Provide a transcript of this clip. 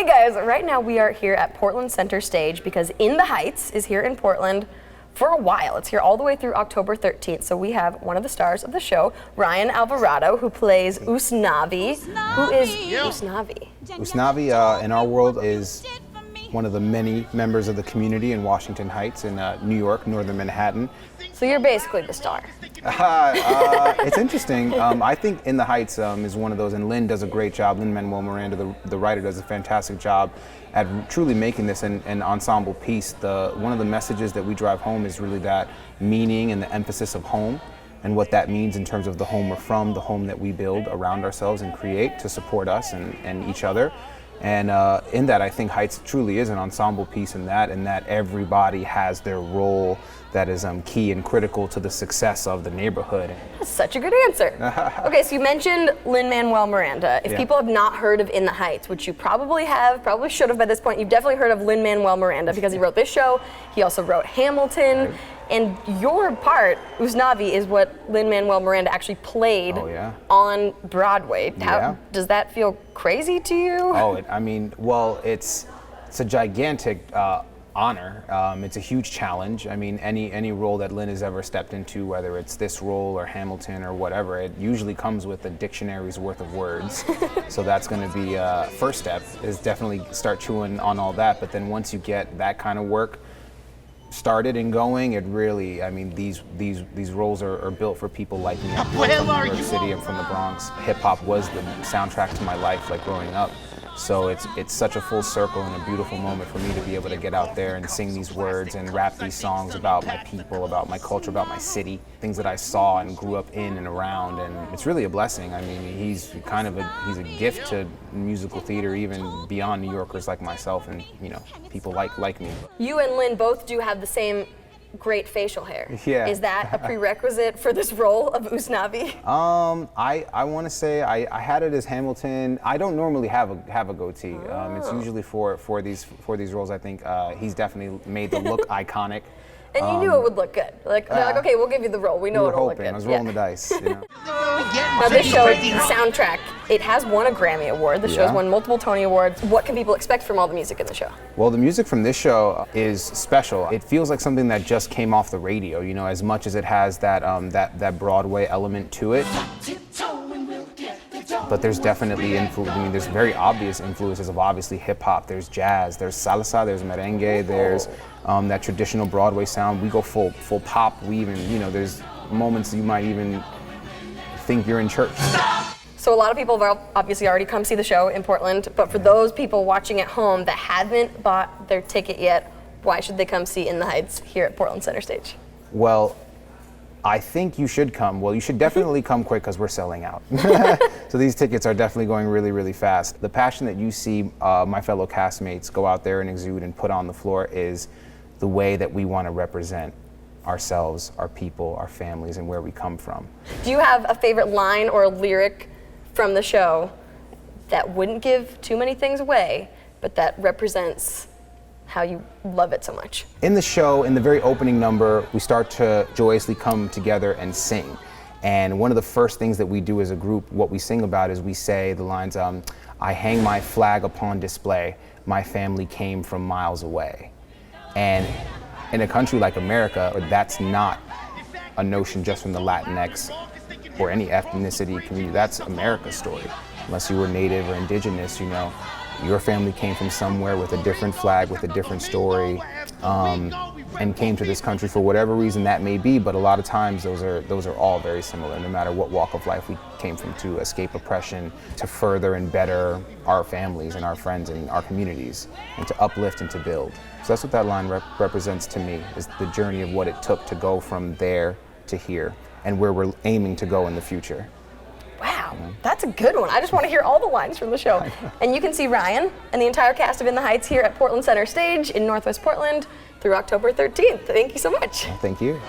Hey guys, right now we are here at Portland Center Stage because In the Heights is here in Portland for a while. It's here all the way through October 13th. So we have one of the stars of the show, Ryan Alvarado, who plays Usnavi. Who is Usnavi? Usnavi in our world is one of the many members of the community in Washington Heights in New York, northern Manhattan. So you're basically the star. It's interesting. I think In the Heights is one of those, and Lin does a great job. Lin-Manuel Miranda, the writer, does a fantastic job at truly making this an ensemble piece. One of the messages that we drive home is really that meaning and the emphasis of home and what that means in terms of the home we're from, the home that we build around ourselves and create to support us and each other. And in that, I think Heights truly is an ensemble piece in that everybody has their role that is key and critical to the success of the neighborhood. That's such a good answer. Okay, so you mentioned Lin-Manuel Miranda. If people have not heard of In the Heights, which you probably have, probably should have by this point, you've definitely heard of Lin-Manuel Miranda because he wrote this show. He also wrote Hamilton. Right. And your part, Usnavi, is what Lin-Manuel Miranda actually played on Broadway. How does that feel crazy to you? It's a gigantic honor. It's a huge challenge. I mean, any role that Lin has ever stepped into, whether it's this role or Hamilton or whatever, it usually comes with a dictionary's worth of words. So that's going to be first step, is definitely start chewing on all that. But then once you get that kind of work started and going, it really, these roles are built for people like me. I'm from New York City, I'm from the Bronx. Hip hop was the soundtrack to my life, like growing up. So it's such a full circle and a beautiful moment for me to be able to get out there and sing these words and rap these songs about my people, about my culture, about my city, things that I saw and grew up in and around, and it's really a blessing. I mean, he's a gift to musical theater, even beyond New Yorkers like myself and people like me. You and Lin both do have the same great facial hair. Yeah. Is that a prerequisite for this role of Usnavi? I want to say I had it as Hamilton. I don't normally have a goatee. It's usually for these roles. I think he's definitely made the look iconic. And you knew it would look good. They're like, okay, we'll give you the role. We know it'll look good. I was rolling the dice. Now this show, the soundtrack, it has won a Grammy Award. The show's won multiple Tony Awards. What can people expect from all the music in the show? Well, the music from this show is special. It feels like something that just came off the radio, as much as it has that Broadway element to it. But there's definitely influence. There's very obvious influences of obviously hip hop. There's jazz, there's salsa, there's merengue, there's that traditional Broadway sound. We go full pop. We even, there's moments you might even think you're in church. So a lot of people have obviously already come see the show in Portland, but for those people watching at home that haven't bought their ticket yet, why should they come see In the Heights here at Portland Center Stage? Well, I think you should come. Well, you should definitely come quick because we're selling out. So these tickets are definitely going really, really fast. The passion that you see my fellow castmates go out there and exude and put on the floor is the way that we want to represent ourselves, our people, our families, and where we come from. Do you have a favorite line or a lyric from the show that wouldn't give too many things away, but that represents how you love it so much? In the show, in the very opening number, we start to joyously come together and sing. And one of the first things that we do as a group, what we sing about is we say the lines, I hang my flag upon display, my family came from miles away. And in a country like America, that's not a notion just from the Latinx or any ethnicity community. That's America's story. Unless you were Native or Indigenous, your family came from somewhere with a different flag, with a different story, and came to this country for whatever reason that may be. But a lot of times those are all very similar, no matter what walk of life we came from, to escape oppression, to further and better our families and our friends and our communities, and to uplift and to build. So that's what that line represents to me, is the journey of what it took to go from there to here, and where we're aiming to go in the future. Wow, that's a good one. I just want to hear all the lines from the show. And you can see Ryan and the entire cast of In the Heights here at Portland Center Stage in Northwest Portland through October 13th. Thank you so much. Thank you.